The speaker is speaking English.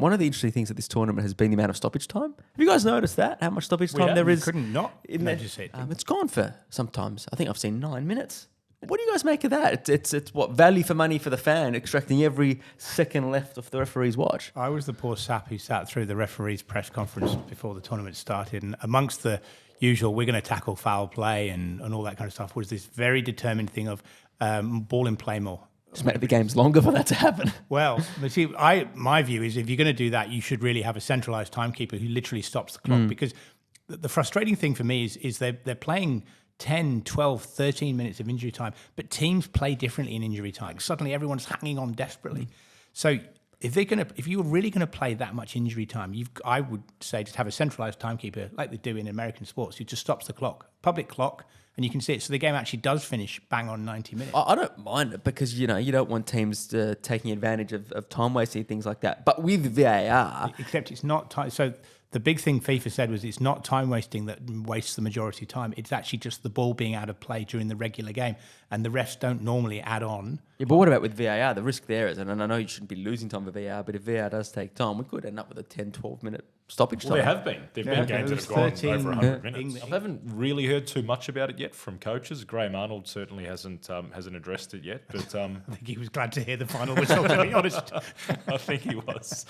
one of the interesting things at this tournament has been the amount of stoppage time. Have you guys noticed that? How much stoppage time there is? Couldn't not notice it. It's gone for sometimes. I think I've seen 9 minutes. What do you guys make of that? It's what value for money for the fan, extracting every second left of the referee's watch. I was the poor sap who sat through the referee's press conference before the tournament started, and amongst the usual, we're going to tackle foul play and all that kind of stuff, was this very determined thing of ball in play more. Just make the games longer for that to happen. Well, but see, my view is if you're going to do that, you should really have a centralised timekeeper who literally stops the clock, because the frustrating thing for me is they're playing 10, 12, 13 minutes of injury time, but teams play differently in injury time. Suddenly everyone's hanging on desperately. So if you're really going to play that much injury time, I would say just have a centralised timekeeper like they do in American sports who just stops the clock, public clock, and you can see it. So the game actually does finish bang on 90 minutes. I don't mind it because, you don't want teams taking advantage of time wasting, things like that. But with VAR... Except it's not time. So the big thing FIFA said was it's not time wasting that wastes the majority of time. It's actually just the ball being out of play during the regular game. And the refs don't normally add on. Yeah, but what about with VAR? The risk there is, and I know you shouldn't be losing time for VAR, but if VAR does take time, we could end up with a 10, 12-minute stoppage time. Well, there have been. There have been games that have gone over 100 minutes. I haven't really heard too much about it yet from coaches. Graham Arnold certainly hasn't addressed it yet. But I think he was glad to hear the final whistle, to be honest. I think he was.